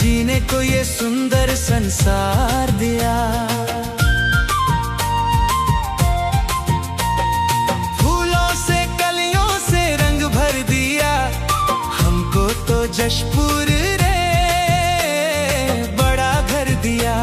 जीने को ये सुंदर संसार दिया। फूलों से कलियों से रंग भर दिया, हमको तो जशपुर रे बड़ा घर दिया।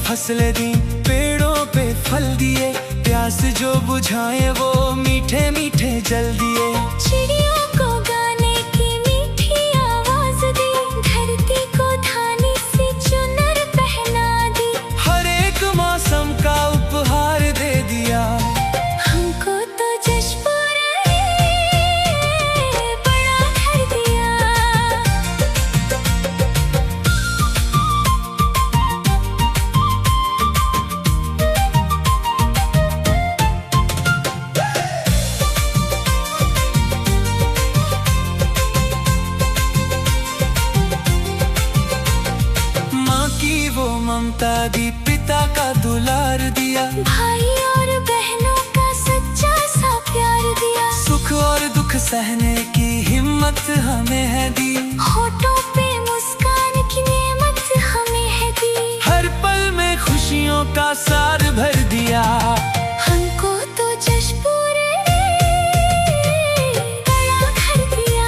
फसलें दी, पेड़ों पे फल दिए, प्यास जो बुझाए वो मीठे मीठे जल दिए। चिड़ियों को गाने की मीठी आवाज दी, धरती को धानी से चुनर पहना दी। हर एक मौसम का उपहार दे दिया, हमको तो जशपुर बड़ा घर दिया। वो ममता दी, पिता का दुलार दिया, भाई और बहनों का सच्चा सा प्यार दिया। सुख और दुख सहने की हिम्मत हमें है दी, होठों पे मुस्कान की नेमत हमें है दी। हर पल में खुशियों का सार भर दिया, हमको तो जशपुर बड़ा घर दिया।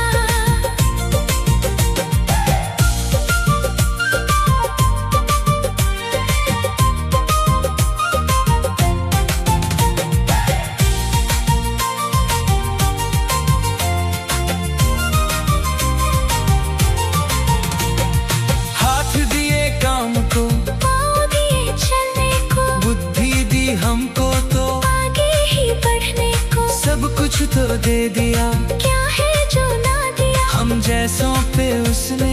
हमको तो आगे ही बढ़ने को सब कुछ तो दे दिया, क्या है जो ना दिया। हम जैसों पे उसने